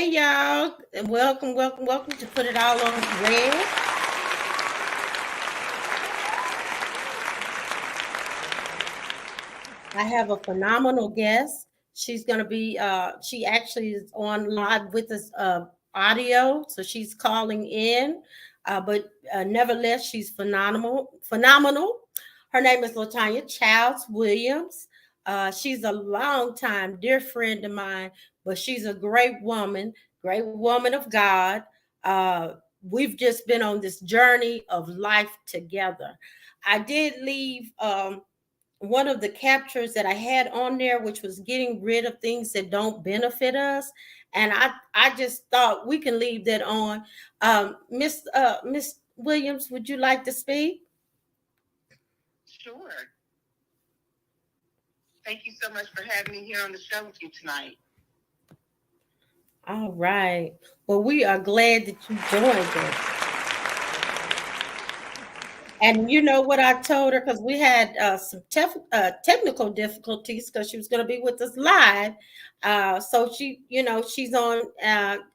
Hey y'all, and welcome to Put It All on Red. I have a phenomenal guest. She's gonna be she actually is on live with us audio, so she's calling in. But nevertheless, she's phenomenal. Her name is Latanya Childs Williams. She's a longtime dear friend of mine, but she's a great woman of God. Uh, we've just been on this journey of life together. I did leave one of the captures that I had on there, which was getting rid of things that don't benefit us. And I just thought we can leave that on. Miss Williams, would you like to speak? Sure. Thank you so much for having me here on the show with you tonight. All right. Well, we are glad that you joined us. And you know what I told her, because we had some technical difficulties because she was going to be with us live. So she's on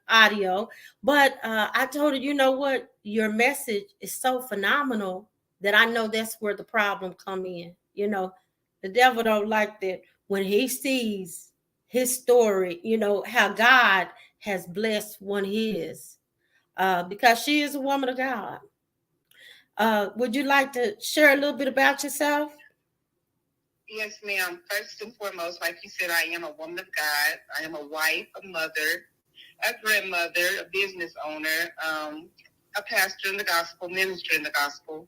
audio. But I told her, you know what, your message is so phenomenal that I know that's where the problem come in. The devil don't like that when he sees his story. How God has blessed one his, because she is a woman of God. Would you like to share a little bit about yourself? Yes, ma'am. First and foremost, like you said, I am a woman of God. I am a wife, a mother, a grandmother, a business owner, a pastor in the gospel, minister in the gospel.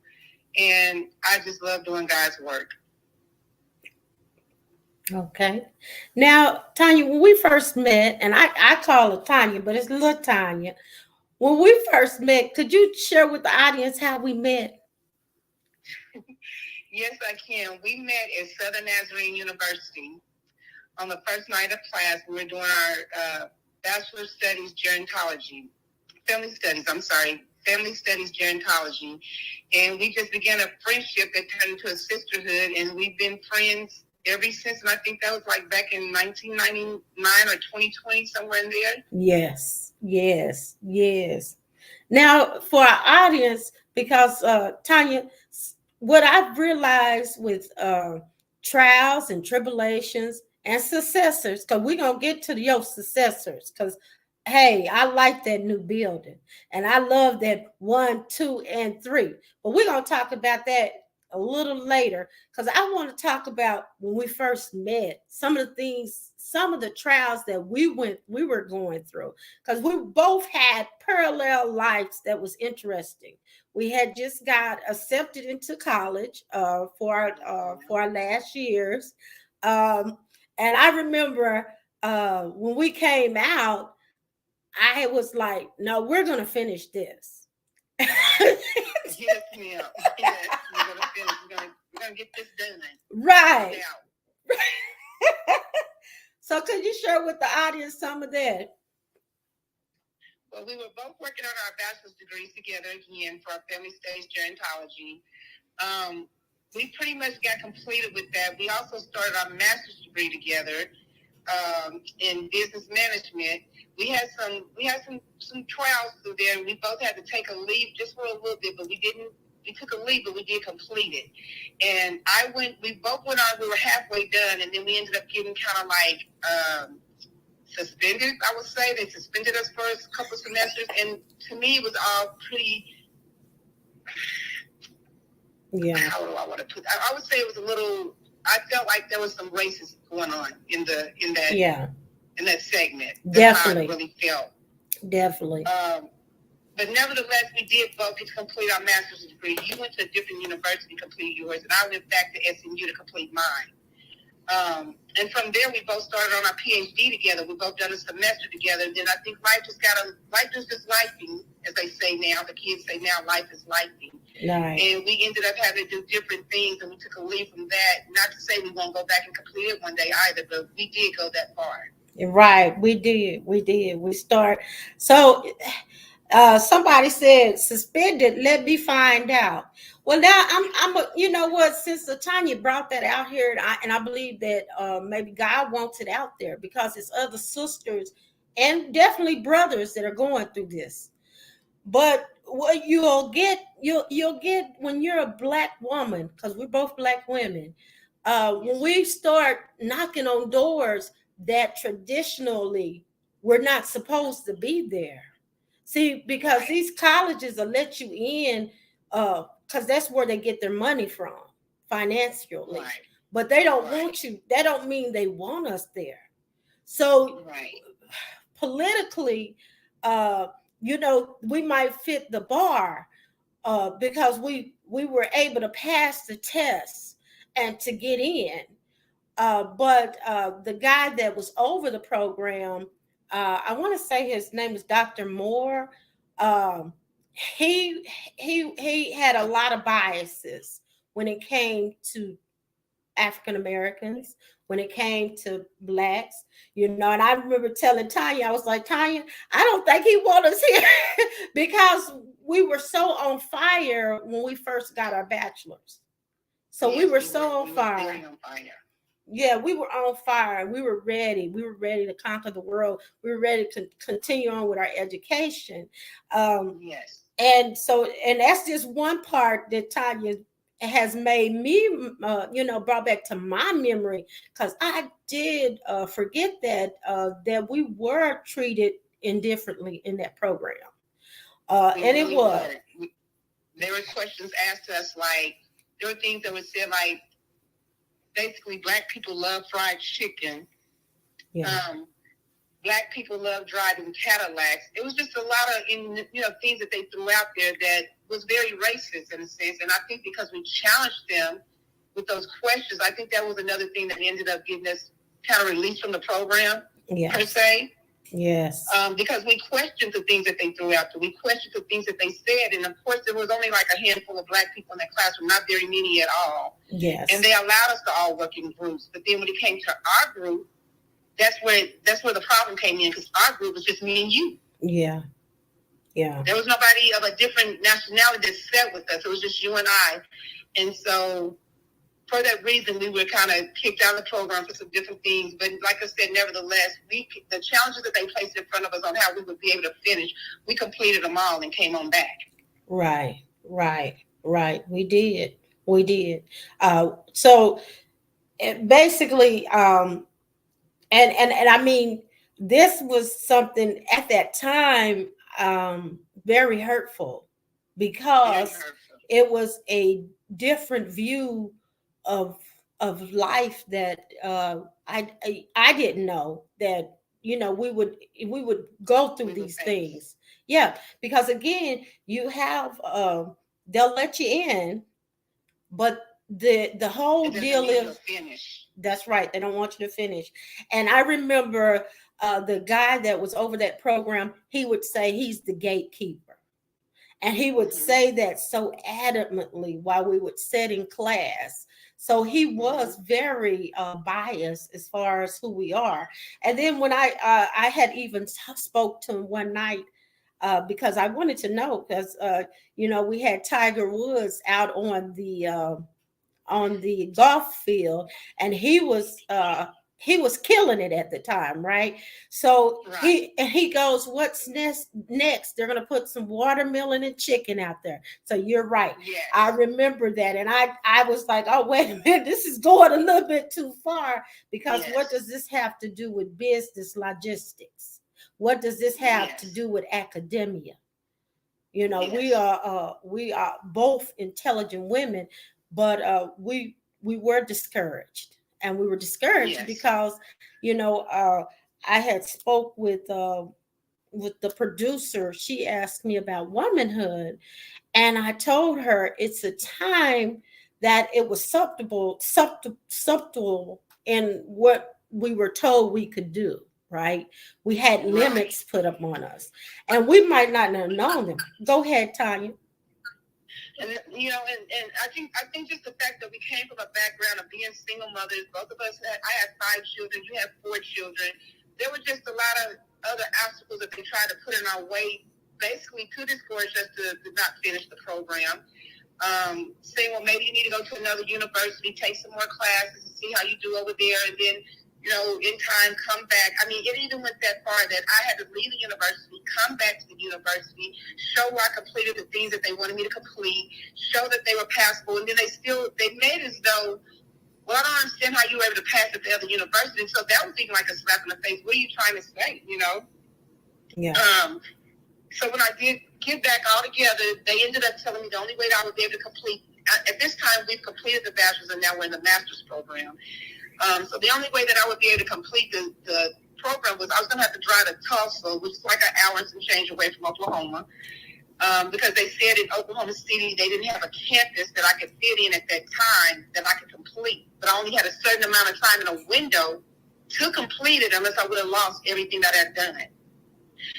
And I just love doing God's work. Okay. Now, Tanya, when we first met, and I call her Tanya, but it's little Tanya. When we first met, could you share with the audience how we met? Yes, I can. We met at Southern Nazarene University on the first night of class. We were doing our bachelor studies gerontology, family studies gerontology. And we just began a friendship that turned into a sisterhood, and we've been friends ever since. And I think that was like back in 1999 or 2020, somewhere in there. Yes. Now, for our audience, because Tanya, what I've realized with trials and tribulations and successors, because we're going to get to your successors, because hey, I like that new building and I love that 1, 2, and 3. But we're going to talk about that a little later, because I want to talk about when we first met, some of the things, some of the trials that we were going through, because we both had parallel lives that was interesting. We had just got accepted into college for our last years, and I remember when we came out, I was like, "No, we're gonna finish this." Yes, ma'am. Yes, we're gonna finish. We're gonna get this done. Right. So, could you share with the audience some of that? Well, we were both working on our bachelor's degrees together again for our family studies gerontology. We pretty much got completed with that. We also started our master's degree together in business management. We had some trials through there, and we both had to take a leave just for a little bit, but we took a leave, but we did complete it. And we both went on, we were halfway done, and then we ended up getting kind of like suspended, I would say. They suspended us for a couple of semesters, and to me it was all pretty, how do I want to put, I would say it was a little, I felt like there was some racism going on in that segment. That's how I really felt. Definitely. But nevertheless, we did both get to complete our master's degree. You went to a different university to complete yours, and I went back to SMU to complete mine. And from there, we both started on our PhD together. We both done a semester together. And then I think life is just lifing, as they say now. The kids say now, life is lifing. Right. And we ended up having to do different things, and we took a leave from that. Not to say we won't go back and complete it one day either, but we did go that far. Right. We did. We start. So somebody said suspended. Let me find out. Well, now you know what? Since Tanya brought that out here, and I believe that maybe God wants it out there, because it's other sisters and definitely brothers that are going through this. But what you'll get when you're a black woman, because we're both black women, when we start knocking on doors that traditionally we're not supposed to be there. See, because these colleges will let you in, because that's where they get their money from financially. Right. But they don't want you. That don't mean they want us there. So politically, uh, we might fit the bar, because we were able to pass the test and to get in. But the guy that was over the program, I want to say his name is Dr. Moore. Um, he had a lot of biases when it came to African Americans, when it came to blacks, and I remember telling Tanya, I was like, Tanya, I don't think he wants us here because we were so on fire when we first got our bachelors. So yes, we were so on fire. Yeah, we were on fire. We were ready. We were ready to conquer the world. We were ready to continue on with our education. Yes. And that's just one part that Tanya has made me, brought back to my memory, because I did forget that we were treated indifferently in that program. And really it was. There were questions asked us, like, there were things that were said, like, basically, black people love fried chicken. Yeah. Black people love driving Cadillacs. It was just a lot of things that they threw out there that was very racist in a sense. And I think because we challenged them with those questions, I think that was another thing that ended up getting us kind of released from the program, per se. Yes. Because we questioned the things that they threw out there. We questioned the things that they said. And of course, there was only like a handful of black people in that classroom, not very many at all. Yes. And they allowed us to all work in groups. But then when it came to our group, that's where the problem came in, because our group was just me and you. Yeah. Yeah. There was nobody of a different nationality that sat with us. It was just you and I. And so for that reason, we were kind of kicked out of the program for some different things. But like I said, nevertheless, the challenges that they placed in front of us on how we would be able to finish, we completed them all and came on back. Right. We did. So basically, and I mean, this was something at that time very hurtful, because it was a different view of life that I didn't know that we would go through these things. Yeah, because again, you have they'll let you in, but the whole deal is that's right, they don't want you to finish. And I remember the guy that was over that program, he would say he's the gatekeeper, and he would say that so adamantly while we would sit in class. So he was very biased as far as who we are. And then when I had even spoke to him one night, because I wanted to know, because we had Tiger Woods out on the golf field, and he was killing it at the time, right? So he goes, what's next? They're gonna put some watermelon and chicken out there. So you're right. Yes. I remember that, and I was like, oh, wait a minute, this is going a little bit too far, because what does this have to do with business logistics? What does this have to do with academia? We are both intelligent women, but we were discouraged, and we were discouraged because I had spoke with the producer. She asked me about womanhood, and I told her it's a time that it was subtle in what we were told we could do. Right, we had limits put up on us, and we might not have known them. Go ahead, Tanya. And and I think just the fact that we came from a background of being single mothers, both of us I had 5 children, you had 4 children. There were just a lot of other obstacles that they tried to put in our way, basically to discourage us to not finish the program. Saying, well, maybe you need to go to another university, take some more classes, and see how you do over there. And then in time, come back. I mean, it even went that far that I had to leave the university, come back to the university, show where I completed the things that they wanted me to complete, show that they were passable, and then they made as though, well, I don't understand how you were able to pass at the other university. So that was even like a slap in the face. What are you trying to say, Yeah. So when I did get back all together, they ended up telling me the only way that I would be able to complete, at this time, we've completed the bachelor's and now we're in the master's program. So the only way that I would be able to complete the program was I was going to have to drive to Tulsa, which is like an hour and some change away from Oklahoma, because they said in Oklahoma City they didn't have a campus that I could fit in at that time that I could complete. But I only had a certain amount of time in a window to complete it unless I would have lost everything that I had done.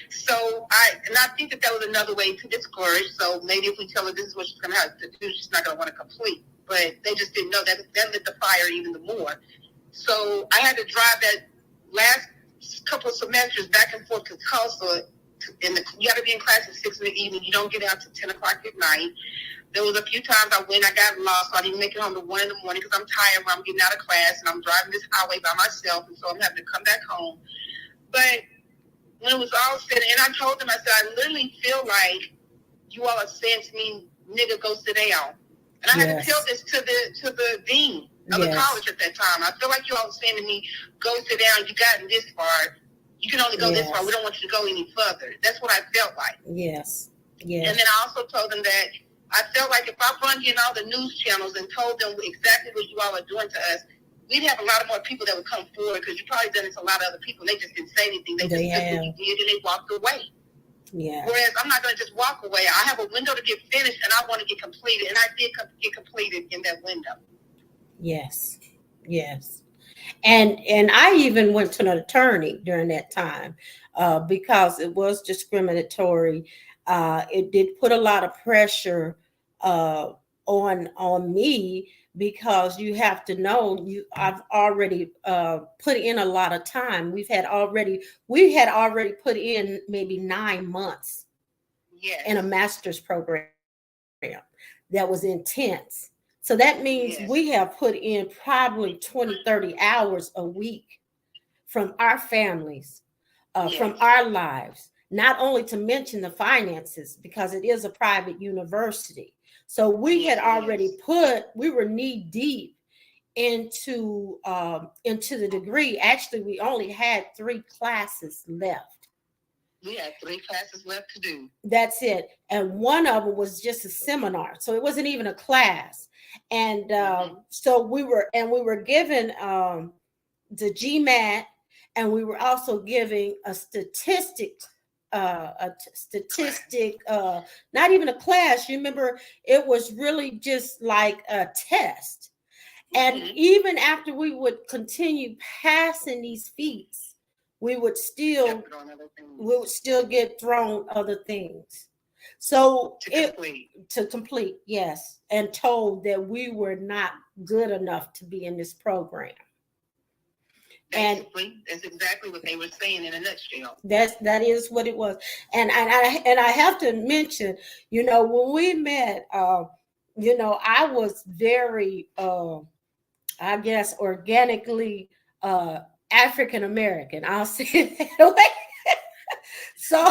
So I think that was another way to discourage. So maybe if we tell her this is what she's going to have to do, she's not going to want to complete. But they just didn't know that lit the fire even more. So I had to drive that last couple of semesters back and forth to Tulsa. You got to be in class at 6 in the evening. You don't get out till 10 o'clock at night. There was a few times I got lost, so I didn't make it home to 1 in the morning because I'm tired when I'm getting out of class and I'm driving this highway by myself, and so I'm having to come back home. But when it was all said, and I told them, I said, I literally feel like you all are saying to me, nigga, go sit down. And I had to tell this to the dean of the college at that time. I feel like you all were saying to me, go sit down, you gotten this far. You can only go this far. We don't want you to go any further. That's what I felt like. Yes. And then I also told them that I felt like if I run in all the news channels and told them exactly what you all are doing to us, we'd have a lot of more people that would come forward because you probably done it to a lot of other people. They just didn't say anything. They just did what you did and they walked away. Yeah. Whereas I'm not going to just walk away. I have a window to get finished and I want to get completed. And I did get completed in that window. Yes. Yes. And I even went to an attorney during that time because it was discriminatory. It did put a lot of pressure on me because you have to know I've already put in a lot of time. We had already put in maybe 9 months in a master's program that was intense. So that means we have put in probably 20, 30 hours a week from our families, from our lives, not only to mention the finances, because it is a private university. So we had already we were knee deep into the degree. Actually, we only had 3 classes left. We had 3 classes left to do. That's it. And one of them was just a seminar. So it wasn't even a class. And so we were given the GMAT, and we were also giving a statistic, not even a class. You remember, it was really just like a test. And even after we would continue passing these feats, we would still get thrown other things. So to complete, yes, and told that we were not good enough to be in this program. Basically, that's exactly what they were saying in a nutshell. That is what it was. And I have to mention, when we met, I was very, I guess, organically African American. I'll say it that way. So,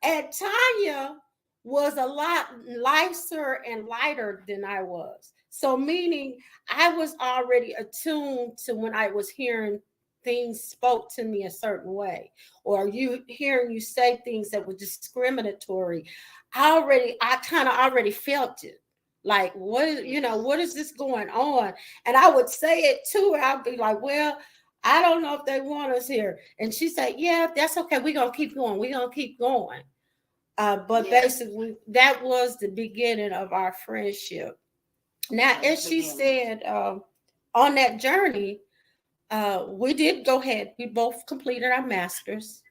and Tanya was a lot nicer and lighter than I was. So meaning I was already attuned to when I was hearing things spoke to me a certain way, or hearing you say things that were discriminatory. I kind of already felt it. Like, what is this going on? And I would say it to her. I'd be like, well, I don't know if they want us here. And she said, yeah, that's okay. We're going to keep going. We're going to keep going. But basically, that was the beginning of our friendship. Now, as she said, on that journey, we did go ahead. We both completed our masters.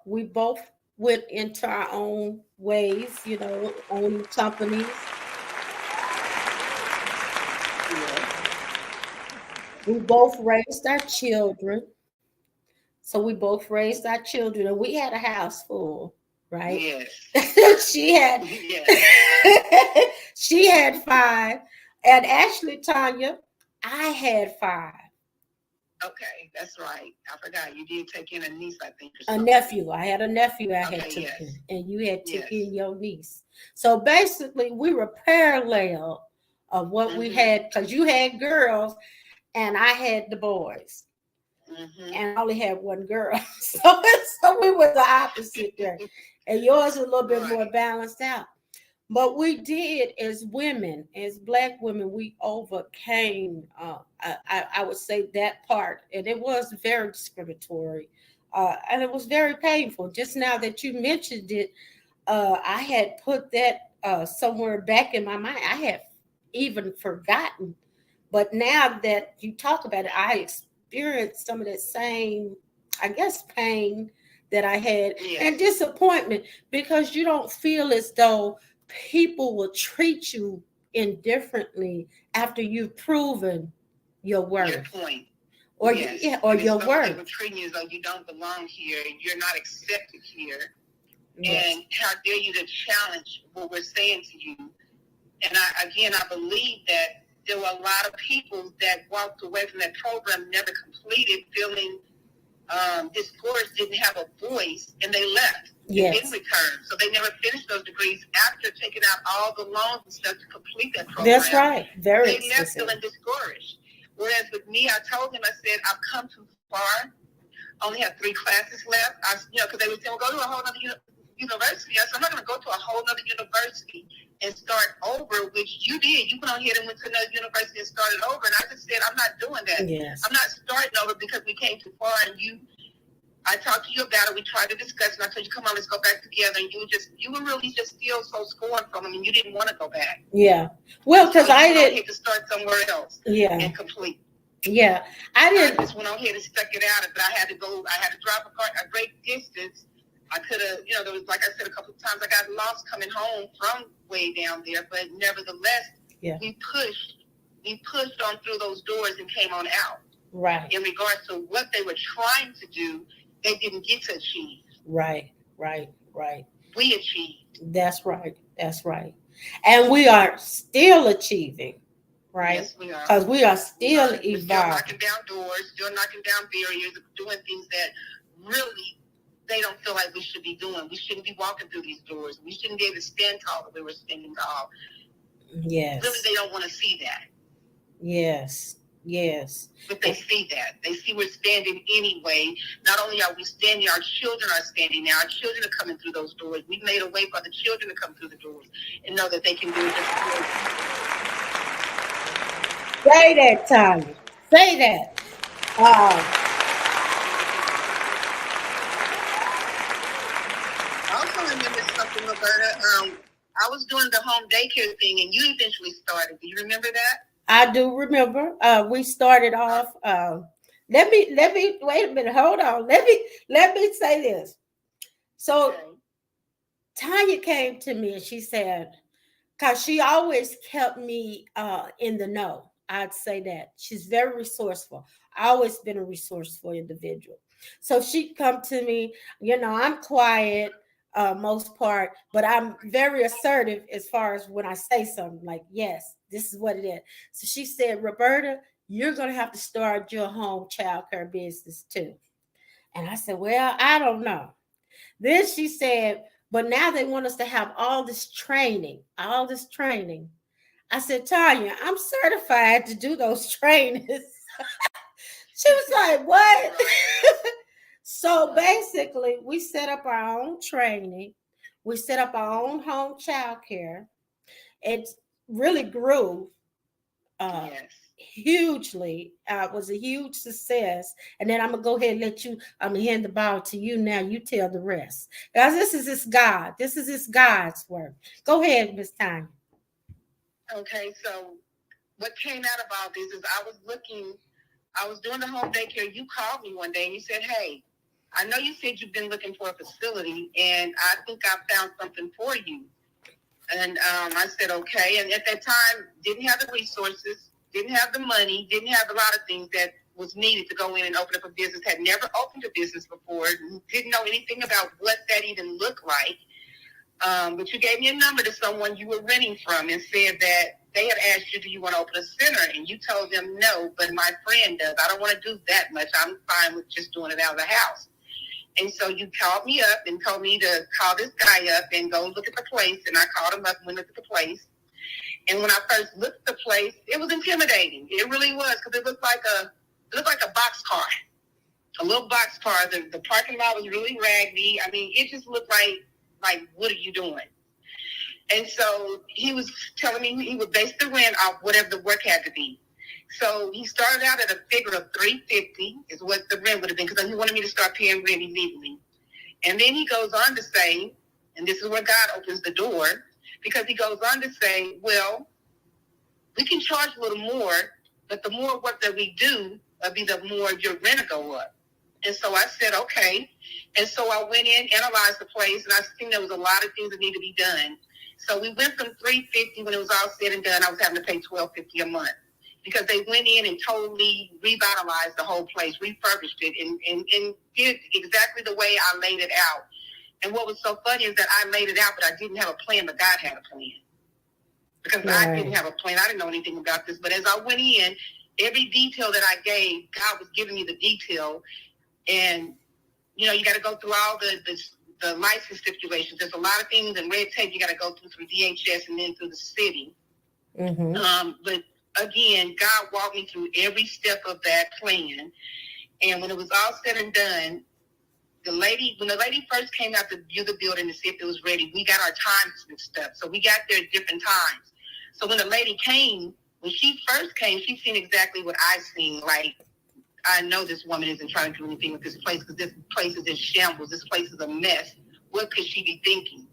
We both went into our own ways, own companies. We both raised our children. So we both raised our children, and we had a house full, right? Yes. She had 5. And actually, Tanya, I had 5. Okay, that's right. I forgot you did take in a niece, I think, or A something. nephew. I had a nephew I had Okay, took yes, in, and you had took yes. in your niece. So basically, we were parallel of what we Mhm, had because you had girls and I had the boys, mhm. and I only had one girl. So we were the opposite there, and yours was a little bit more Right. balanced out. But we did, as women, as Black women, we overcame. I would say that part, and it was very discriminatory, and it was very painful. Just now that you mentioned it, I had put that somewhere back in my mind. I had even forgotten, but now that you talk about it, I experienced some of that same, I guess, pain that I had Yes. and disappointment because you don't feel as though people will treat you indifferently after you've proven your Your worth point. or Yes. yeah, or And it's your though they were worth. treating you as though you don't belong here, you're not accepted here. Yes. And how dare you to challenge what we're saying to you? And I believe that there were a lot of people that walked away from that program, never completed, feeling discouraged, didn't have a voice, and they left and didn't Yes. return. So they never finished those degrees after taking out all the loans and stuff to complete that That's program. right. Very They left expensive. feeling discouraged. Whereas with me, I told him, I said, I've come too far. Only have 3 classes left. Because they would say, well, go to a whole other university. I said, I'm not going to go to a whole other university and start over, which you did. You went on ahead and went to another university and started over. And I just said, I'm not doing that. Yes. I'm not starting over because we came too far. And I talked to you about it. We tried to discuss, and I told you, come on, let's go back together. And you were really just still so scorned from them, and you didn't want to go back. Yeah. Well, because so I you did. Had to start somewhere else. Yeah. And complete. Yeah. I didn't. I just went on ahead and stuck it out, but I had to go. I had to drive a great distance. I could have, there was, like I said, a couple of times I got lost coming home from way down there, but nevertheless, Yeah. we pushed on through those doors and came on out. Right. In regards to what they were trying to do, they didn't get to achieve. Right. We achieved. That's right. And we are still achieving, right? Yes, we are. Because we are still evolving. Still knocking down doors, still knocking down barriers, doing things that really they don't feel like we should be doing. We shouldn't be walking through these doors. We shouldn't be able to stand tall the way we're standing tall. Yes. Really, they don't want to see that. Yes. But they see that. They see we're standing anyway. Not only are we standing, our children are standing now. Our children are coming through those doors. We've made a way for the children to come through the doors and know that they can do it just as well. Say that, Tanya. Say that. I also remember something, Roberta. I was doing the home daycare thing, and you eventually started. Do you remember that? I do remember. We started off. Let me wait a minute. Hold on. Let me say this. So Okay. Tanya came to me and she said, because she always kept me in the know. I'd say that she's very resourceful. I always been a resourceful individual. So she'd come to me. I'm quiet most part, but I'm very assertive as far as when I say something like, yes, this is what it is. So she said, Roberta, you're going to have to start your home child care business too. And I said, well, I don't know. Then she said, but now they want us to have all this training. I said, Tanya, I'm certified to do those trainings. She was like, what? So basically, we set up our own training. We set up our own home child care. It really grew Yes. hugely. It was a huge success. And then I'm going to go ahead and let you, I'm going to hand the ball to you now. You tell the rest. Guys, this is this God. This is this God's work. Go ahead, Miss Tanya. Okay, so what came out of all this is I was doing the home daycare. You called me one day and you said, hey, I know you said you've been looking for a facility, and I think I found something for you. And I said, okay. And at that time, didn't have the resources, didn't have the money, didn't have a lot of things that was needed to go in and open up a business, had never opened a business before, didn't know anything about what that even looked like. But you gave me a number to someone you were renting from and said that they had asked you, do you want to open a center? And you told them no, but my friend does. I don't want to do that much. I'm fine with just doing it out of the house. And so you called me up and told me to call this guy up and go look at the place. And I called him up and went look at the place. And when I first looked at the place, it was intimidating. It really was, because it looked like a box car, a little box car. The parking lot was really raggedy. I mean, it just looked like, what are you doing? And so he was telling me he would base the rent off whatever the work had to be. So he started out at a figure of $350 is what the rent would have been, because he wanted me to start paying rent immediately. And then he goes on to say, and this is where God opens the door, because he goes on to say, well, we can charge a little more, but the more work that we do, be the more your rent will go up. And so I said, okay. And so I went in, analyzed the place, and I seen there was a lot of things that need to be done. So we went from $350 when it was all said and done. I was having to pay $1,250 a month, because they went in and totally revitalized the whole place, refurbished it, and did exactly the way I laid it out. And what was so funny is that I laid it out, but I didn't have a plan, but God had a plan. Because I didn't have a plan. I didn't know anything about this. But as I went in, every detail that I gave, God was giving me the detail. And, you got to go through all the license stipulations. There's a lot of things and red tape you got to go through DHS and then through the city. Mm-hmm. But again, God walked me through every step of that plan. And when it was all said and done, when the lady first came out to view the building to see if it was ready, we got our times mixed up. So we got there at different times. So when the lady came, when she first came, she seen exactly what I seen. Like, I know this woman isn't trying to do anything with this place, because this place is in shambles. This place is a mess. What could she be thinking?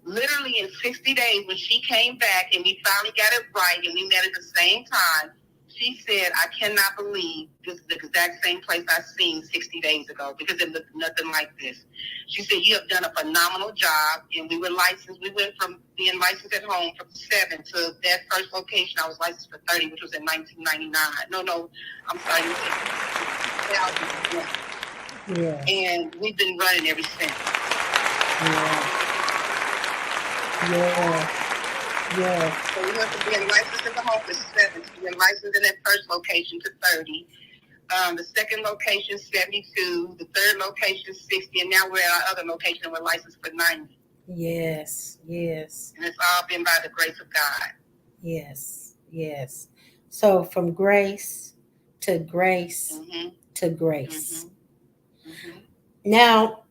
Literally in 60 days, when she came back and we finally got it right and we met at the same time, she said, I cannot believe this is the exact same place I seen 60 days ago, because it looked nothing like this. She said, you have done a phenomenal job. And we were licensed. We went from being licensed at home from 7 to that first location. I was licensed for 30, which was in 1999. No, I'm sorry. Yeah. And we've been running ever since. Yeah. So we went from being licensed at the home for 7 to being licensed in that first location to 30. The second location, 72. The third location, 60. And now we're at our other location and we're licensed for 90. Yes. And it's all been by the grace of God. Yes. So from grace to grace to grace. Mm-hmm. Now,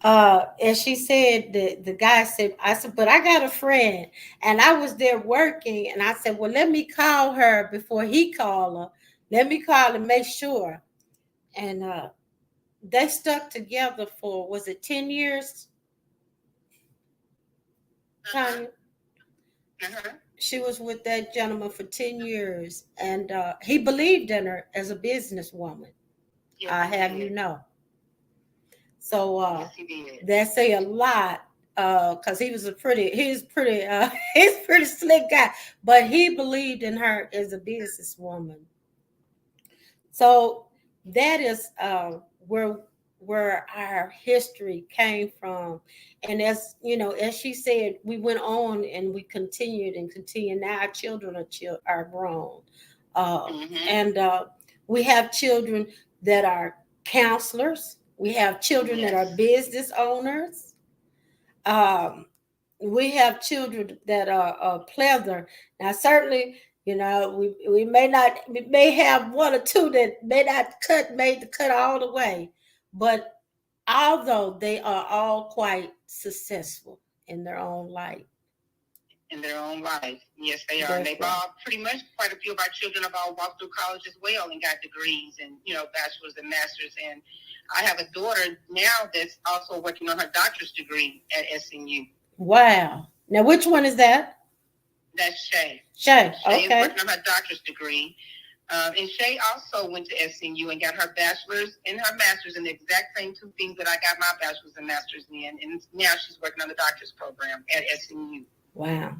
as she said, the guy said, I said, but I got a friend, and I was there working, and I said, well, let me call her before he called her. Let me call and make sure. And they stuck together for, was it 10 years? Tanya? She was with that gentleman for 10 years, and he believed in her as a businesswoman. Yes, I have you know. So yes, that say a lot, because he's pretty slick guy, but he believed in her as a businesswoman. So that is where our history came from. And as you know, as she said, we went on and we continued. Now our children are grown, and we have children that are counselors. We have children that are business owners. We have children that are pleather. Now, certainly, we may have one or two that may not made the cut all the way, but although they are all quite successful in their own life. Yes, they are. And they've all, pretty much quite a few of our children have all walked through college as well and got degrees and, bachelor's and master's. And I have a daughter now that's also working on her doctor's degree at SNU. Wow. Now, which one is that? That's Shay. Shay, okay. Shay is working on her doctor's degree. And Shay also went to SNU and got her bachelor's and her master's in the exact same two things that I got my bachelor's and master's in. And now she's working on the doctor's program at SNU. Wow.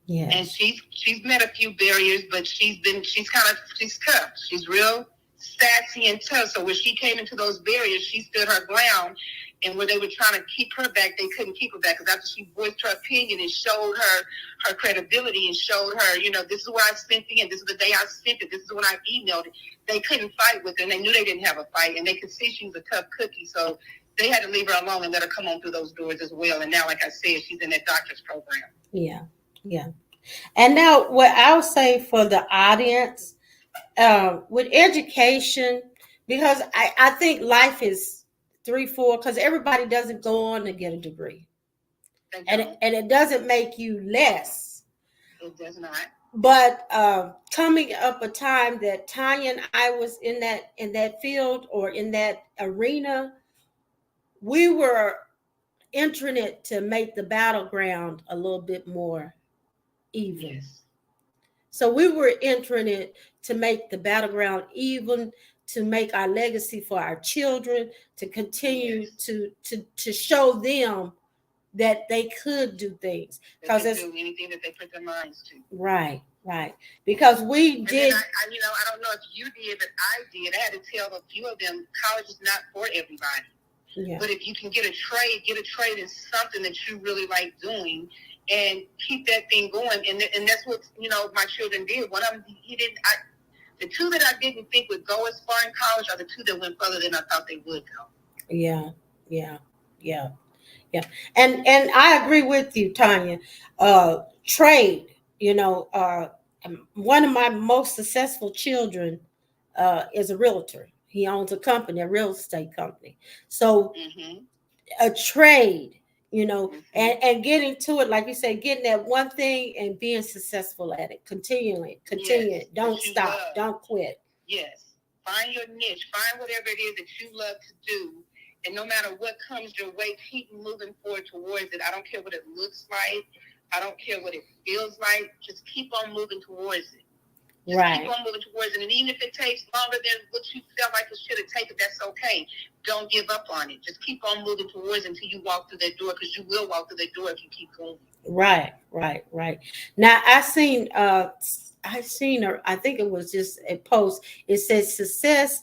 Yeah. And she's met a few barriers, but she's tough. She's real sassy and tough. So when she came into those barriers, she stood her ground And where they were trying to keep her back, they couldn't keep her back because after she voiced her opinion and showed her credibility and showed her, this is where I sent it, and this is the day I sent it, this is when I emailed it. They couldn't fight with her, and they knew they didn't have a fight, and they could see she was a tough cookie. So they had to leave her alone and let her come on through those doors as well. And now, like I said, she's in that doctor's program. Yeah, yeah. And now what I'll say for the audience, with education, because I think life is 3-4, because everybody doesn't go on to get a degree. And it doesn't make you less. It does not. But coming up a time that Tanya and I was in that field or in that arena, we were entering it to make the battleground a little bit more even. Yes. So we were entering it to make the battleground even, to make our legacy for our children, to continue to show them that they could do things. Because they do anything that they put their minds to. Right. Because we did. I don't know if you did, but I did. I had to tell a few of them, college is not for everybody. Yeah. But if you can get a trade in something that you really like doing, and keep that thing going. And that's what, my children did. One of them, the two that I didn't think would go as far in college are the two that went further than I thought they would go. Yeah. And I agree with you, Tanya. Trade, one of my most successful children is a realtor. He owns a real estate company. So a trade, and getting to it, like you said, getting that one thing and being successful at it, continue it. Don't stop. Don't quit. Yes. Find your niche. Find whatever it is that you love to do. And no matter what comes your way, keep moving forward towards it. I don't care what it looks like. I don't care what it feels like. Just keep on moving towards it. Keep on moving towards it. And even if it takes longer than what you felt like it should have taken, that's okay. Don't give up on it. Just keep on moving towards it until you walk through that door, because you will walk through that door if you keep going. Right. Now, I seen her, I think it was just a post. It says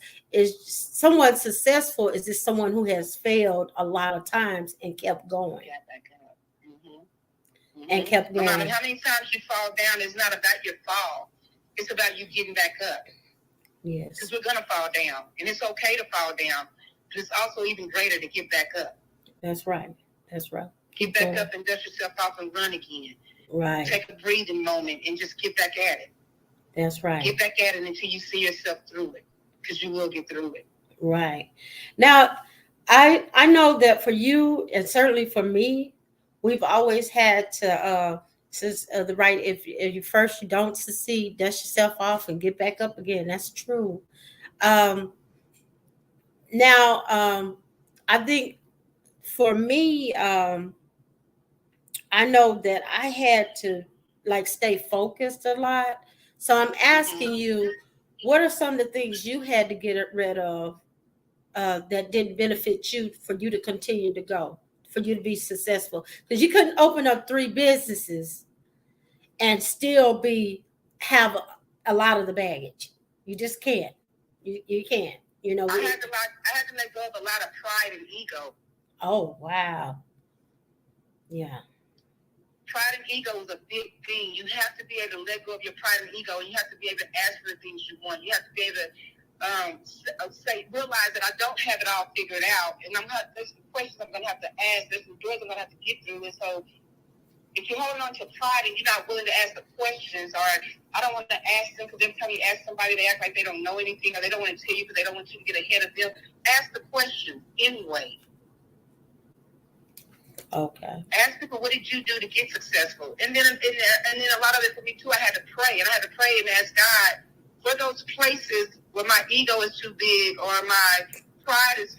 someone successful is just someone who has failed a lot of times and kept going. And kept going. No matter how many times you fall down, it's not about your fall. It's about you getting back up. Yes. Because we're going to fall down. And it's okay to fall down. But it's also even greater to get back up. That's right. Get back up and dust yourself off and run again. Right. Take a breathing moment and just get back at it. That's right. Get back at it until you see yourself through it. Because you will get through it. Right. Now, I know that for you, and certainly for me, we've always had to the right, if you first you don't succeed, dust yourself off and get back up again. That's true. Now, I think for me, I know that I had to stay focused a lot. So I'm asking you, what are some of the things you had to get rid of that didn't benefit you for you to continue to go, for you to be successful? Because you couldn't open up 3 businesses and still have a lot of the baggage. You just can't. You can't. I had to let go of a lot of pride and ego. Oh, wow. Yeah. Pride and ego is a big thing. You have to be able to let go of your pride and ego, and you have to be able to ask for the things you want. You have to be able to realize that I don't have it all figured out, and there's some questions I'm going to have to ask. There's some doors I'm going to have to get through. And so if you're holding on to pride and you're not willing to ask the questions, or I don't want to ask them because every time you ask somebody, they act like they don't know anything, or they don't want to tell you because they don't want you to get ahead of them. Ask the questions anyway. Okay. Ask people, what did you do to get successful? And then a lot of it for me too, I had to pray. And I had to pray and ask God, for those places where my ego is too big or my pride is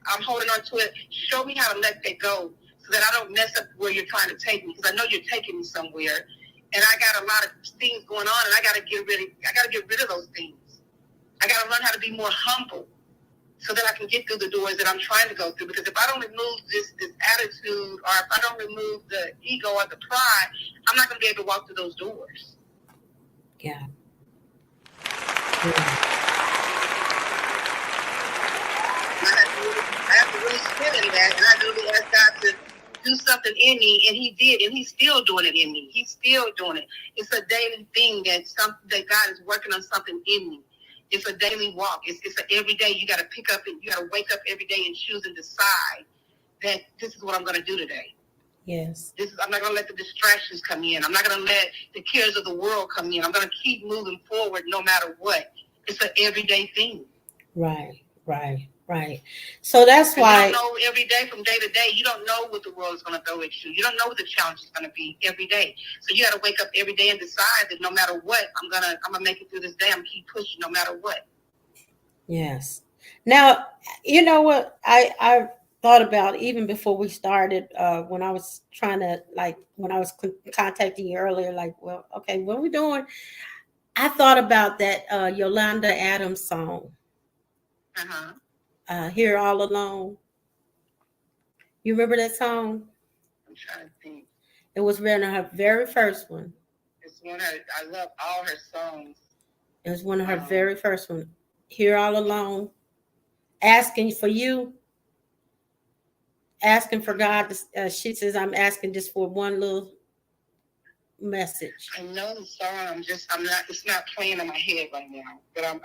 I'm holding on to it, show me how to let that go so that I don't mess up where you're trying to take me, because I know you're taking me somewhere. And I got a lot of things going on, and I got to get rid of those things. I got to learn how to be more humble so that I can get through the doors that I'm trying to go through. Because if I don't remove this attitude, or if I don't remove the ego or the pride, I'm not going to be able to walk through those doors. Yeah. I to really sit in that, and I had to really ask God to do something in me, and He did, and He's still doing it in me. He's still doing it. It's a daily thing that God is working on something in me. It's a daily walk. It's an every day. You got to pick up and you got to wake up every day and choose and decide that this is what I'm going to do today. Yes. I'm not going to let the distractions come in. I'm not going to let the cares of the world come in. I'm going to keep moving forward no matter what. It's an everyday thing. Right. So that's why you don't know every day from day to day. You don't know what the world is going to throw at you. You don't know what the challenge is going to be every day. So you got to wake up every day and decide that no matter what, I'm gonna make it through this day. I'm gonna keep pushing no matter what. Yes. Now, you know what I thought about even before we started, when I was trying to, like, when I was contacting you earlier, like, well, okay, what are we doing? I thought about that Yolanda Adams song, Here All Alone. You remember that song? I'm trying to think. It was written on her very first one. It's one I love all her songs. It was one of her very first one. Here All Alone. Asking for you. Asking for God. She says, I'm asking just for one little message. I know the song. It's not playing in my head right now, but I'm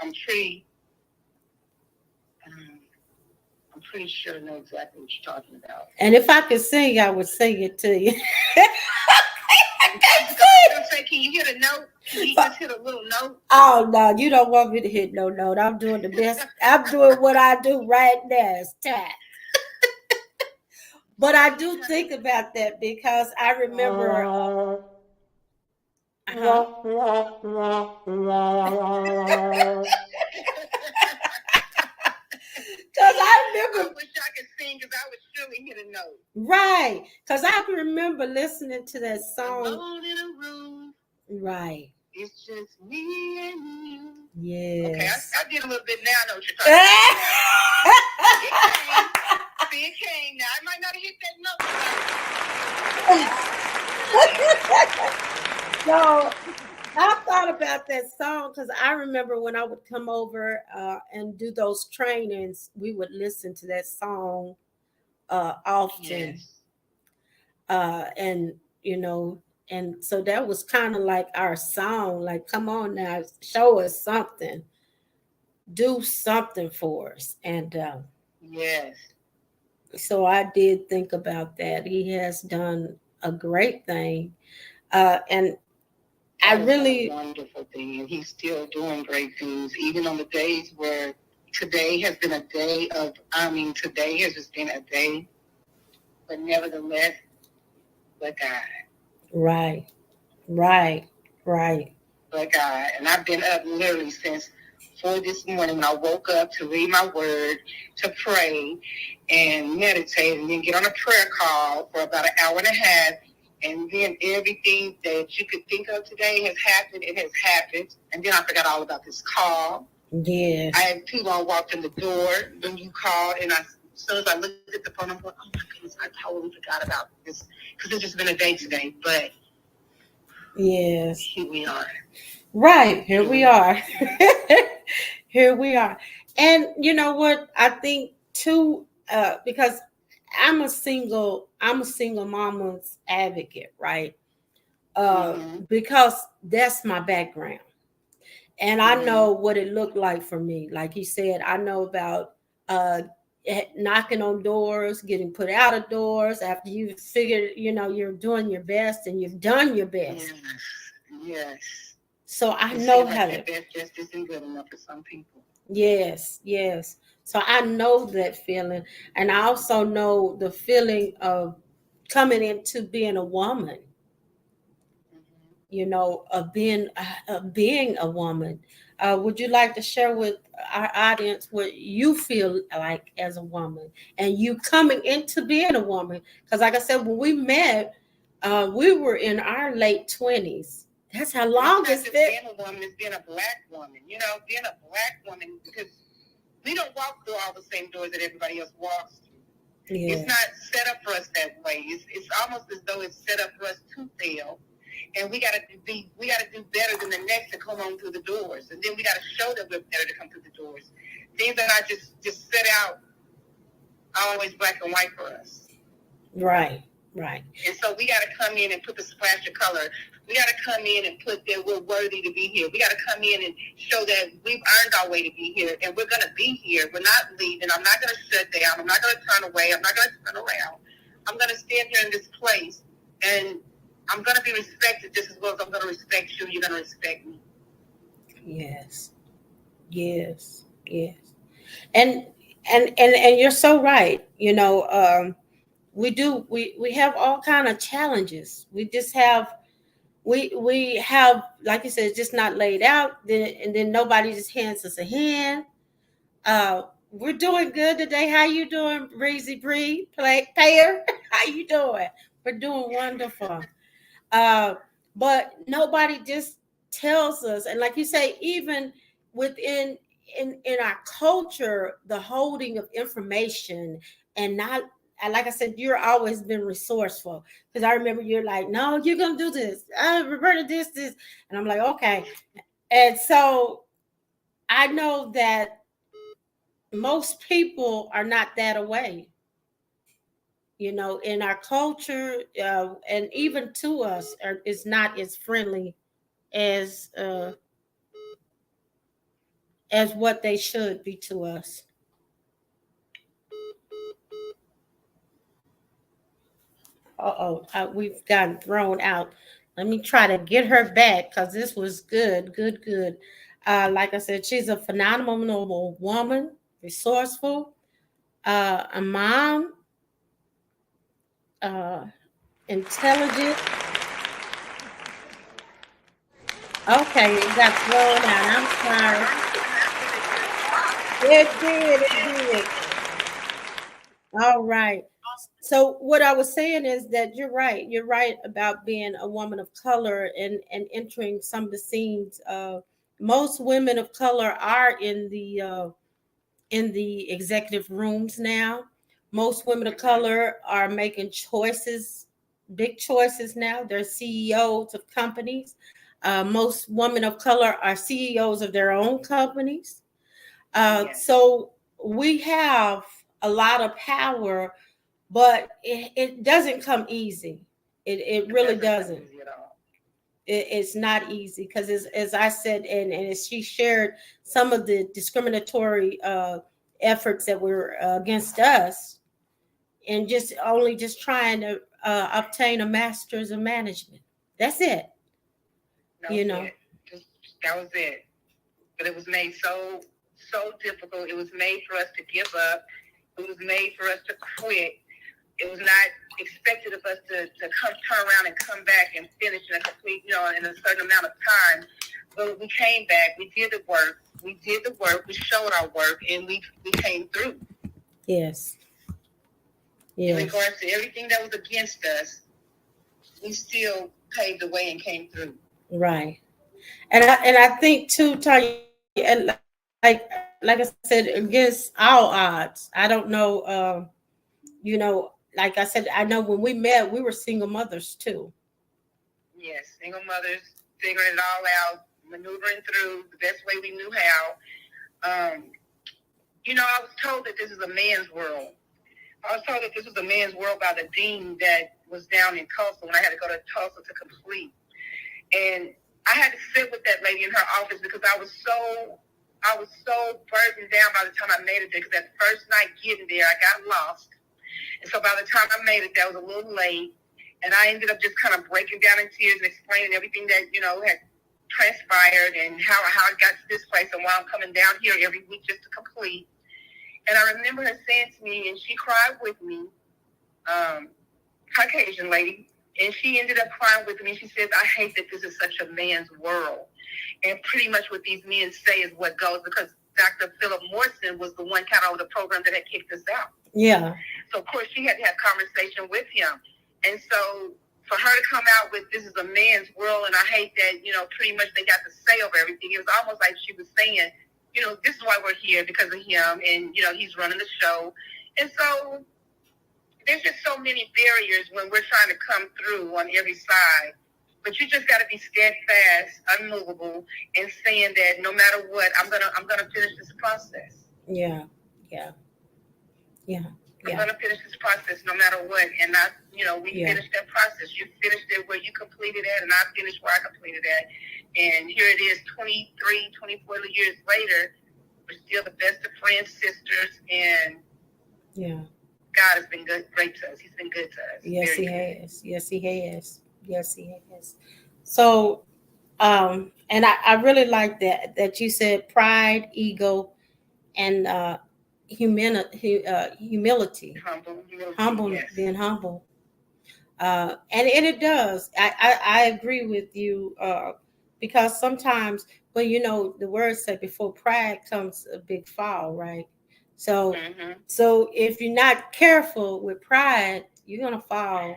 pretty sure I know exactly what you're talking about. And if I could sing, I would sing it to you. Can you hit a note? Can you just hit a little note? Oh, no, you don't want me to hit no note. I'm doing the best. I'm doing what I do right now. It's time. But I do think about that because I remember. Because I remember. I wish I could sing because I would surely hit a note. Right. Because I can remember listening to that song. Alone in a room. Right. It's just me and you. Yes. Okay, I did a little bit now. I know what you're talking about. It came. Now, I might not have hit that note. So I thought about that song because I remember when I would come over and do those trainings, we would listen to that song often. Yes. And, you know, and so that was kind of like our song, like, come on now, show us something, do something for us. And yes. So I did think about that. He has done a great thing. And I really a wonderful thing, and he's still doing great things, even on the days where today has been a day of, today has just been a day, but nevertheless, but God. Right. But God. And I've been up literally since 4 this morning when I woke up to read my word, to pray and meditate, and then get on a prayer call for about an hour and a half. And then everything that you could think of today has happened. It has happened. And then I forgot all about this call. Yes. I had people on walked in the door when you called, and as soon as I looked at the phone, I'm going, oh my goodness, I totally forgot about this because it's just been a day today. But yes, here we are. Right, here we are. Here we are. And you know what? I think too, because I'm a single mama's advocate, right? Because that's my background. And I know what it looked like for me. Like you said, I know about knocking on doors, getting put out of doors after you've figured, you're doing your best and you've done your best. Yes. So I know how to. That just isn't good enough for some people. Yes. So I know that feeling, and I also know the feeling of coming into being a woman. Of being a woman. Would you like to share with our audience what you feel like as a woman and you coming into being a woman? Because like I said, when we met, we were in our late 20s. That's how long it's been. Being a woman is being a black woman. Being a black woman, because we don't walk through all the same doors that everybody else walks through. Yeah. It's not set up for us that way. It's almost as though it's set up for us to fail. And we gotta do better than the next to come on through the doors. And then we gotta show that we're better to come through the doors. Things that I just set out always black and white for us. Right, right. And so we got to come in and put the splash of color. We got to come in and put that we're worthy to be here. We got to come in and show that we've earned our way to be here, and we're going to be here. We're not leaving. I'm not going to shut down. I'm not going to turn away. I'm not going to turn around. I'm going to stand here in this place, and I'm going to be respected just as well as I'm going to respect you. You're going to respect me. Yes, yes, yes. And you're so right. We have all kind of challenges. We have, like you said, just not laid out. Then nobody just hands us a hand. We're doing good today. How you doing, Breezy Bree? Payer? How you doing? We're doing wonderful. Uh, but nobody just tells us, and like you say, even within in our culture, the holding of information and not. And like I said, you're always been resourceful because I remember you're like, no, you're gonna do this. Roberta, this, and I'm like, okay. And so I know that most people are not that away, in our culture, and even to us, is not as friendly as what they should be to us. We've gotten thrown out. Let me try to get her back because this was good, good, good. Like I said, she's a phenomenal woman, resourceful, a mom, uh, intelligent. Okay, it got thrown out. I'm sorry. It did. It did. All right. So what I was saying is that you're right. You're right about being a woman of color and entering some of the scenes. Most women of color are in the executive rooms now. Most women of color are making choices, big choices now. They're CEOs of companies. Most women of color are CEOs of their own companies. So we have a lot of power, but it doesn't come easy. It really doesn't. It's not easy because, as I said, and as she shared some of the discriminatory efforts that were against us, and just trying to obtain a master's of management. That's it. That was it. But it was made so difficult. It was made for us to give up. It was made for us to quit. It was not expected of us to turn around and come back and finish in a complete, in a certain amount of time. But we came back. We did the work. We showed our work, and we came through. Yes. In regards to everything that was against us, we still paved the way and came through. Right. And I think too, Tanya, and like I said, against all odds. I don't know. Like I said, I know when we met, we were single mothers too. Yes, single mothers, figuring it all out, maneuvering through the best way we knew how. I was told that this is a man's world. I was told that this was a man's world by the dean that was down in Tulsa when I had to go to Tulsa to complete. And I had to sit with that lady in her office because I was so burdened down by the time I made it there. Because that first night getting there, I got lost. And so by the time I made it, that was a little late. And I ended up just kind of breaking down in tears and explaining everything that, had transpired and how I got to this place and why I'm coming down here every week just to complete. And I remember her saying to me, and she cried with me, Caucasian lady, and she ended up crying with me. She says, I hate that this is such a man's world. And pretty much what these men say is what goes, because Dr. Philip Morrison was the one kind of the program that had kicked us out. Yeah. So, of course, she had to have conversation with him. And so for her to come out with this is a man's world, and I hate that, pretty much they got the say over everything. It was almost like she was saying, this is why we're here, because of him, and, he's running the show. And so there's just so many barriers when we're trying to come through on every side. But you just got to be steadfast, unmovable, and saying that no matter what, I'm gonna finish this process. Yeah. I'm going to finish this process no matter what. And we finished that process. You finished it where you completed it, and I finished where I completed it. And here it is, 23, 24 years later. We're still the best of friends, sisters, and God has been great to us. He's been good to us. Yes, he has. Yes, he has. Yes, he has. So, and I really like that you said pride, ego, and humility. Humble, yes. Being humble. And it does. I agree with you because sometimes, well, the words say before pride comes a big fall, right? So, so if you're not careful with pride, you're gonna fall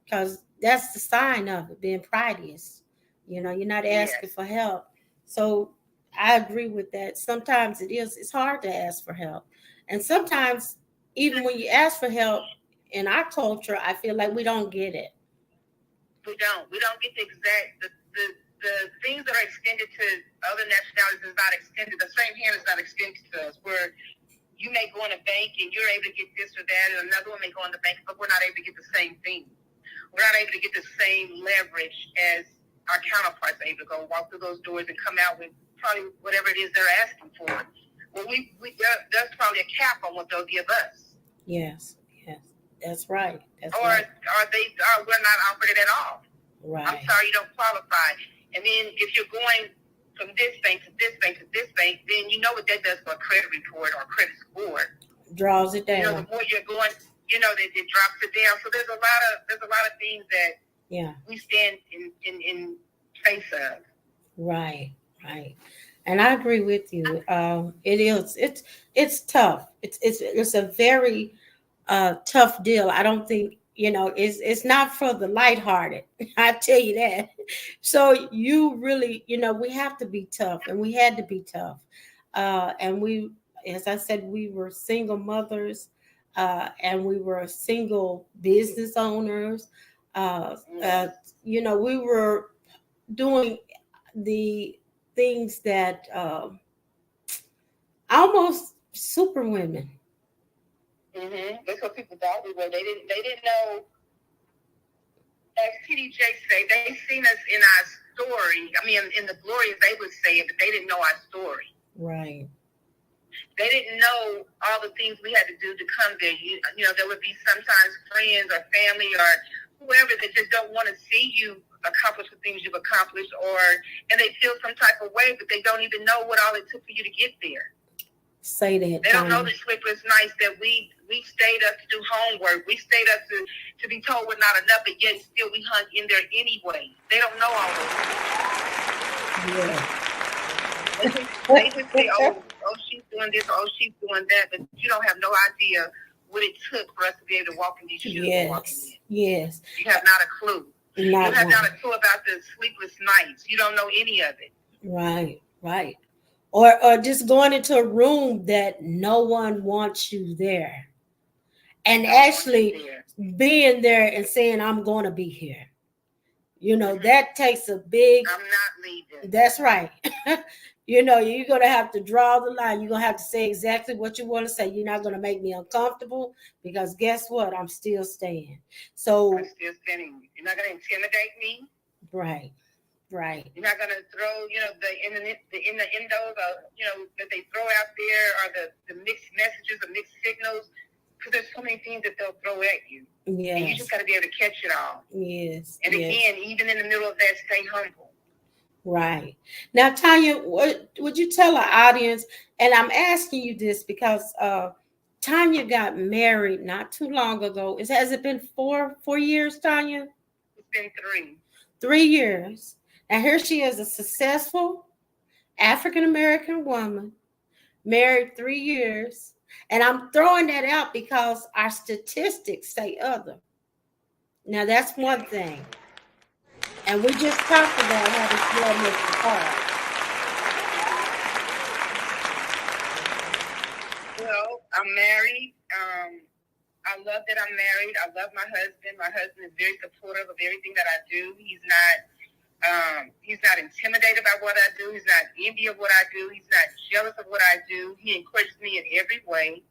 because that's the sign of it, being prideful. You're not asking for help. So I agree with that. Sometimes it's hard to ask for help, and sometimes even when you ask for help. In our culture, I feel like we don't get it. We don't get the things that are extended to other nationalities is not extended. The same hand is not extended to us. Where you may go in a bank and you're able to get this or that, and another one may go in the bank, but we're not able to get the same thing. We're not able to get the same leverage as our counterparts are able to go walk through those doors and come out with probably whatever it is they're asking for. Well, there's probably a cap on what they'll give us. Yes. That's right. We're not offered it at all. Right. I'm sorry, you don't qualify. And then if you're going from this bank to this bank to this bank, then you know what that does for a credit report or credit score. Draws it down. The more you're going, it drops it down. So there's a lot of things that we stand in face of. Right. And I agree with you. It is. It's tough. It's a very tough deal. I don't think it's not for the lighthearted. I tell you that. So you really, we have to be tough, and we had to be tough. And we, as I said, we were single mothers, and we were single business owners. We were doing the things that almost super women. That's what people thought we were. They didn't know. As TDJ say, they seen us in our story. I mean, in the glory, as they would say it, but they didn't know our story. Right. They didn't know all the things we had to do to come there. There would be sometimes friends or family or whoever that just don't want to see you accomplish the things you've accomplished, and they feel some type of way, but they don't even know what all it took for you to get there. Say that. They don't know the sleepless nights that we stayed up to do homework. We stayed up to be told we're not enough, but yet still we hung in there anyway. They don't know all those things. They just say, oh, she's doing this, oh, she's doing that, but you don't have no idea what it took for us to be able to walk in these shoes. Yes. You have not a clue. You have not a clue about the sleepless nights. You don't know any of it. Right. Or just going into a room that no one wants you there. And actually being there and saying, I'm going to be here. That takes a big... I'm not leaving. That's right. You're going to have to draw the line. You're going to have to say exactly what you want to say. You're not going to make me uncomfortable because guess what? I'm still staying. So I'm still standing. You're not going to intimidate me. Right. You're not going to throw, the innuendos, that they throw out there, or the mixed messages, the mixed signals, because there's so many things that they'll throw at you. Yes. And you just got to be able to catch it all. Yes. And again, even in the middle of that, stay humble. Right. Now, Tanya, would you tell our audience, and I'm asking you this because Tanya got married not too long ago. Has it been 4 years, Tanya? It's been 3. 3 years. Now, here she is, a successful African-American woman, married 3 years. And I'm throwing that out because our statistics say other. Now, that's one thing. And we just talked about how this world makes it hard. Well, I'm married. I love that I'm married. I love my husband. My husband is very supportive of everything that I do. He's not intimidated by what I do. He's not envious of what I do. He's not jealous of what I do. He encourages me in every way.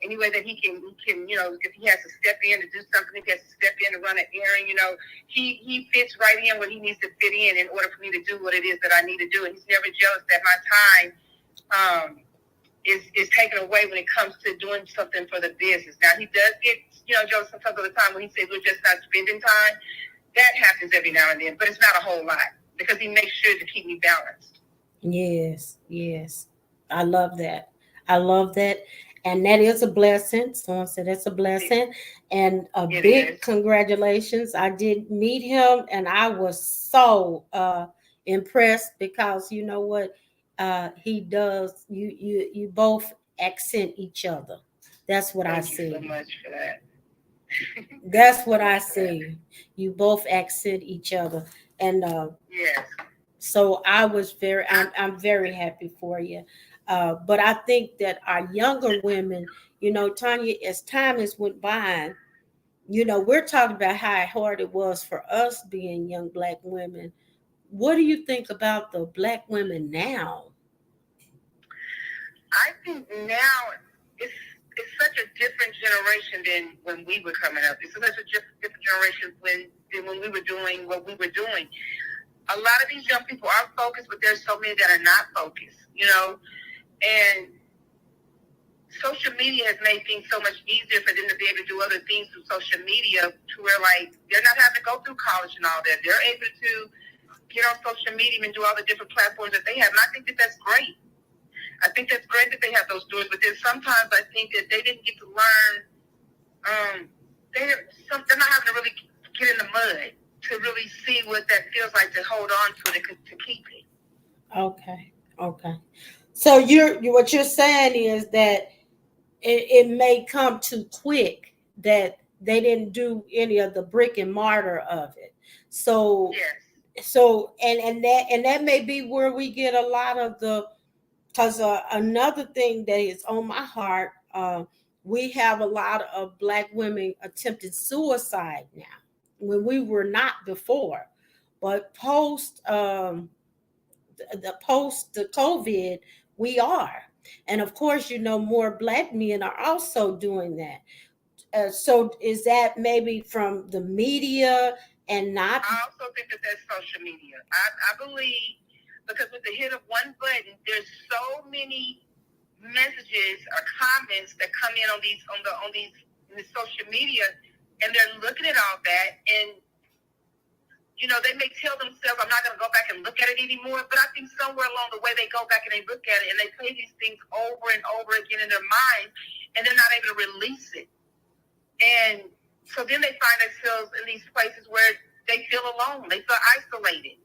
any way that he can, if he has to step in to do something, if he has to step in to run an errand, he fits right in where he needs to fit in order for me to do what it is that I need to do. And he's never jealous that my time is taken away when it comes to doing something for the business. Now, he does get, jealous sometimes of the time when he says we're just not spending time. That happens every now and then, but it's not a whole lot because he makes sure to keep me balanced. Yes, yes. I love that. I love that. And that is a blessing. Someone said it's a blessing. And a It big is. congratulations. I did meet him and I was so impressed because you know what he does. You both accent each other. That's what I Thank you so see. much for that. That's So what much I for that. see. You both accent each other. And Yes. so I'm very happy for you. But I think that our younger women, Tanya, as time has went by, we're talking about how hard it was for us being young Black women. What do you think about the Black women now? I think now it's such a different generation than when we were coming up. It's such a different generation than when we were doing what we were doing. A lot of these young people are focused, but there's so many that are not focused, and social media has made things so much easier for them to be able to do other things through social media to where, like, they're not having to go through college and all that. They're able to get on social media and do all the different platforms that they have. And I think that that's great. I think that's great that they have those doors. But then sometimes I think that they didn't get to learn. They're not having to really get in the mud to really see what that feels like to hold on to it to keep it. Okay, okay. So what you're saying is that it may come too quick that they didn't do any of the brick and mortar of it. So Yes. and that may be where we get a lot of the because another thing that is on my heart, we have a lot of Black women attempting suicide now when we were not before, but post the COVID, we are. And of course, more Black men are also doing that. So is that maybe from the media and not? I also think that that's social media. I believe because with the hit of one button, there's so many messages or comments that come in on these in the social media, and they're looking at all that, and they may tell themselves, I'm not going to go back and look at it anymore. But I think somewhere along the way, they go back and they look at it and they play these things over and over again in their mind, and they're not able to release it. And so then they find themselves in these places where they feel alone. They feel isolated.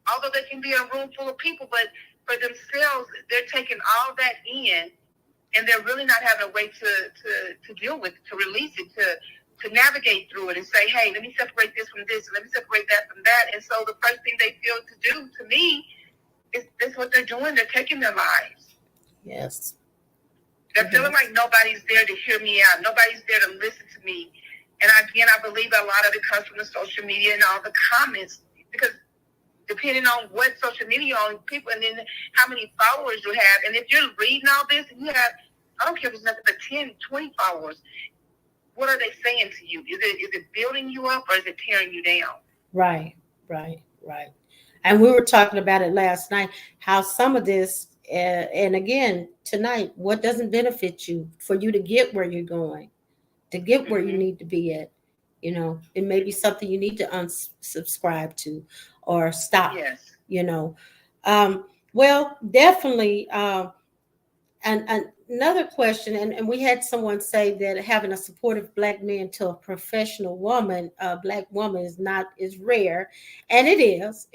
Although they can be in a room full of people, but for themselves, they're taking all that in, and they're really not having a way to deal with it, to release it, to navigate through it and say, hey, let me separate this from this, and let me separate that from that. And so the first thing they feel to do, to me, is what they're doing. They're taking their lives. Yes. They're feeling like nobody's there to hear me out. Nobody's there to listen to me. And again, I believe a lot of it comes from the social media and all the comments, because depending on what social media on people and then how many followers you have. And if you're reading all this and you have, I don't care if it's nothing but 10, 20 followers, what are they saying to you? Is it building you up or is it tearing you down? Right, right, right. And we were talking about it last night, how some of this, and again, tonight, what doesn't benefit you for you to get where you're going, to get where you need to be at. It may be something you need to unsubscribe to or stop, Yes. you know. Well, definitely. And another question, and we had someone say that having a supportive Black man to a professional woman, a Black woman, is rare, and it is.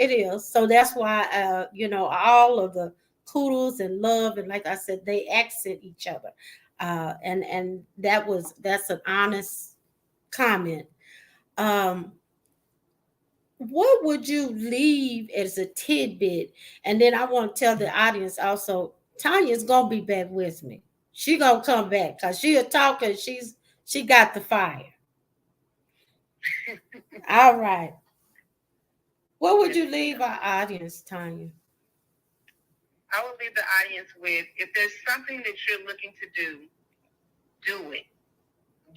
So that's why all of the kudos and love, and like I said, they accent each other, and that's an honest comment. Um, what would you leave as a tidbit? And then I want to tell the audience also, Tanya's gonna be back with me. She gonna come back because she a talker. She got the fire. All right. What would you leave our audience, Tanya? I would leave the audience with, if there's something that you're looking to do, do it.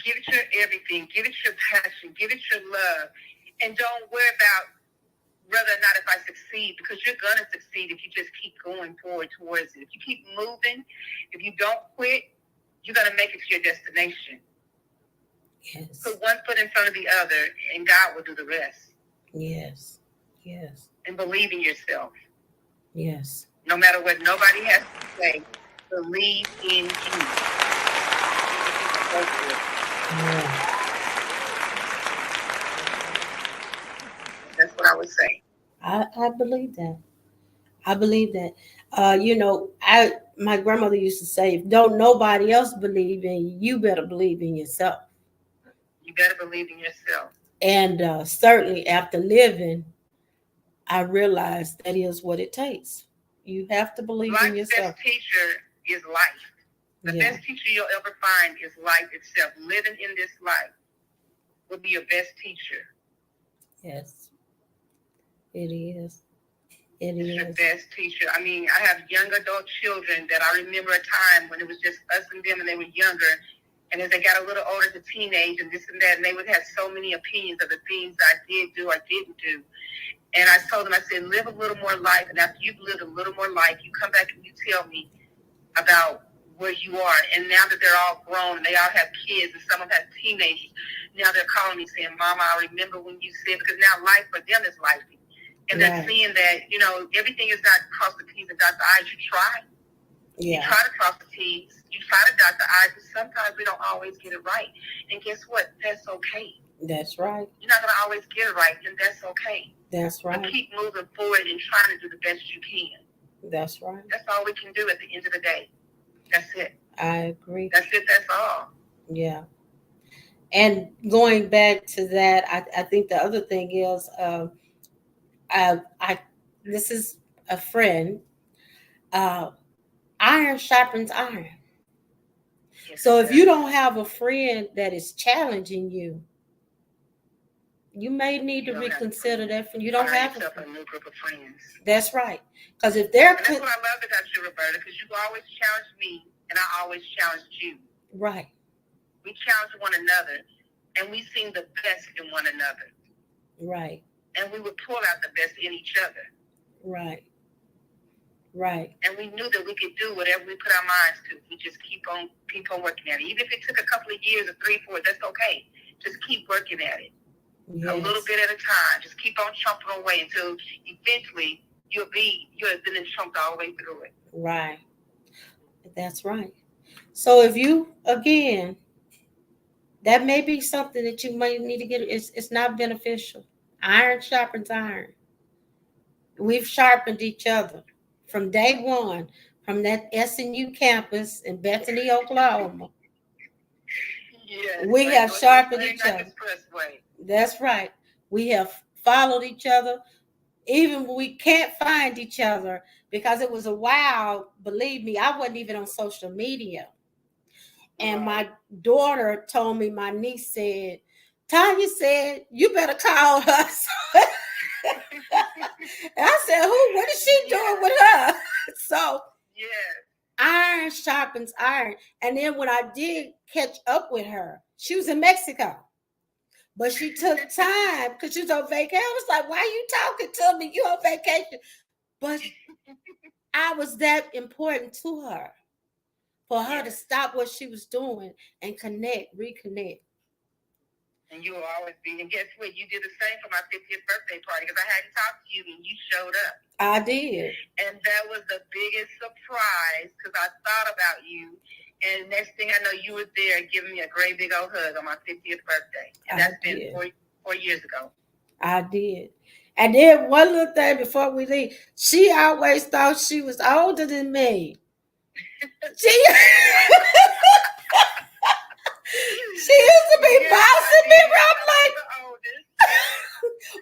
Give it your everything. Give it your passion. Give it your love. And don't worry about whether or not if I succeed, because you're going to succeed if you just keep going forward towards it. If you keep moving, if you don't quit, you're going to make it to your destination. Yes. Put one foot in front of the other, and God will do the rest. Yes. Yes. And believe in yourself. Yes. No matter what nobody has to say, believe in you. Yeah. That's what I would say. I believe that. I believe that. My grandmother used to say, if don't nobody else believe in you, you better believe in yourself. You better believe in yourself. And certainly after living, I realized that is what it takes. You have to believe in yourself. Life's best teacher is life. The best teacher you'll ever find is life itself. Living in this life will be your best teacher. Yes, it is. It's your best teacher. I mean, I have young adult children that I remember a time when it was just us and them and they were younger. And as they got a little older to teenage and this and that, and they would have so many opinions of the things I did do or didn't do. And I told them, I said, live a little more life. And after you've lived a little more life, you come back and you tell me about where you are. And now that they're all grown and they all have kids and some of them have teenagers, now they're calling me saying, Mama, I remember when you said, because now life for them is life. And they're seeing that, everything is not cross the T's and dot the I's. You try. Yeah. You try to cross the T's. You try to dot the I's, but sometimes we don't always get it right. And guess what? That's okay. That's right. You're not going to always get it right, and that's okay. That's right. But keep moving forward and trying to do the best you can. That's right. That's all we can do at the end of the day. That's it. I agree. That's it. That's all. Yeah. And going back to that, I think the other thing is, this is a friend. Iron sharpens iron. Yes, so if you don't have a friend that is challenging you, you may need to reconsider that. You don't have a new group of friends. That's right. Because if they're that's what I love about you, Roberta, because you always challenge me, and I always challenge you. Right. We challenge one another, and we see the best in one another. Right. And we would pull out the best in each other. Right. Right. And we knew that we could do whatever we put our minds to. We just keep on working at it. Even if it took a couple of years or 3, 4, that's okay. Just keep working at it. Yes. A little bit at a time. Just keep on chomping away until eventually you'll have been chomped all the way through it. Right. That's right. So if you, again, that may be something that you might need to get. It's not beneficial. Iron sharpens iron. We've sharpened each other from day one, from that SNU campus in Bethany, Oklahoma. Yes, we have sharpened each other. That's right. We have followed each other, even when we can't find each other, because it was a while, believe me, I wasn't even on social media. And my daughter told me, my niece said, Tanya said, you better call us. And I said, what is she doing with her? So iron sharpens iron. And then when I did catch up with her, she was in Mexico. But she took time because she was on vacation. I was like, why are you talking to me? You on vacation. But I was that important to her for her to stop what she was doing and reconnect. And you will always be. And guess what? You did the same for my 50th birthday party because I hadn't talked to you and you showed up. I did. And that was the biggest surprise because I thought about you. And next thing I know, you were there giving me a great big old hug on my 50th birthday. And that's been 4 years ago. I did. And then one little thing before we leave, she always thought she was older than me. She used to be bossing me around like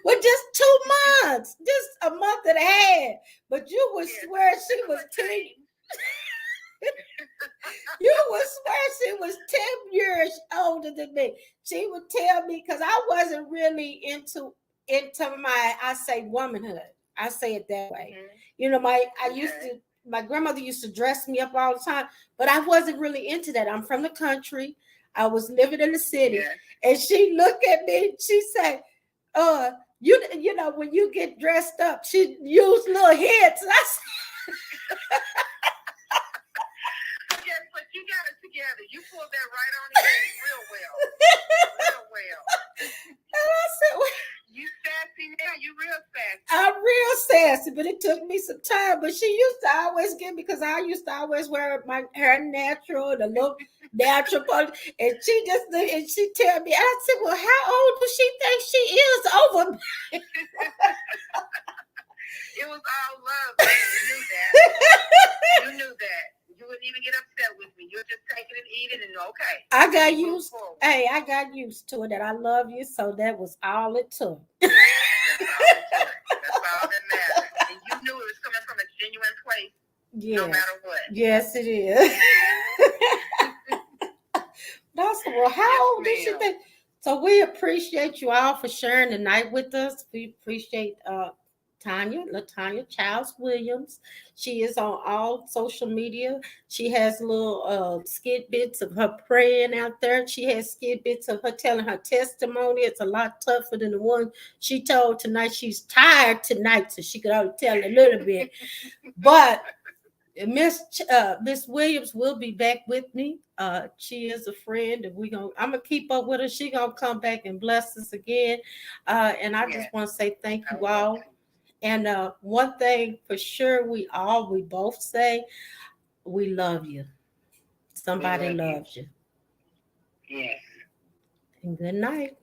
with just 2 months, just a month and a half. But you would swear she was 10. You would swear she was 10 years older than me. She would tell me, because I wasn't really into my, I say, womanhood. I say it that way. Mm-hmm. I used to my grandmother used to dress me up all the time, but I wasn't really into that. I'm from the country. I was living in the city. Yeah. And she looked at me and she said, you know, when you get dressed up, she used little hits. And I said, Yes, but you got it together. You pulled that right on in real well. Real well. and I said, well, You sassy now. You real sassy. I'm real sassy, but it took me some time. But she used to always get me because I used to always wear my hair natural, the look natural color. And she just looked and she tell me, I said, well, how old does she think she is over me? It was all love. Man. You knew that. You knew that. You wouldn't even get upset with me. You'll just take it and eat it and okay. I got used. Hey, I got used to it that I love you, so that was all it took. That's all that matters. And you knew it was coming from a genuine place, no matter what. Yes, it is. That's well. How old does she think? So we appreciate you all for sharing the night with us. We appreciate LaTanya Childs Williams. She is on all social media. She has little skit bits of her praying out there. She has skit bits of her telling her testimony. It's a lot tougher than the one she told tonight. She's tired tonight, so she could only tell a little bit. But Miss Williams will be back with me. She is a friend, and I'm gonna keep up with her. She gonna come back and bless us again. And I just want to say thank you all. And one thing for sure, we both say, we love you. Somebody loves you. Yes. And good night.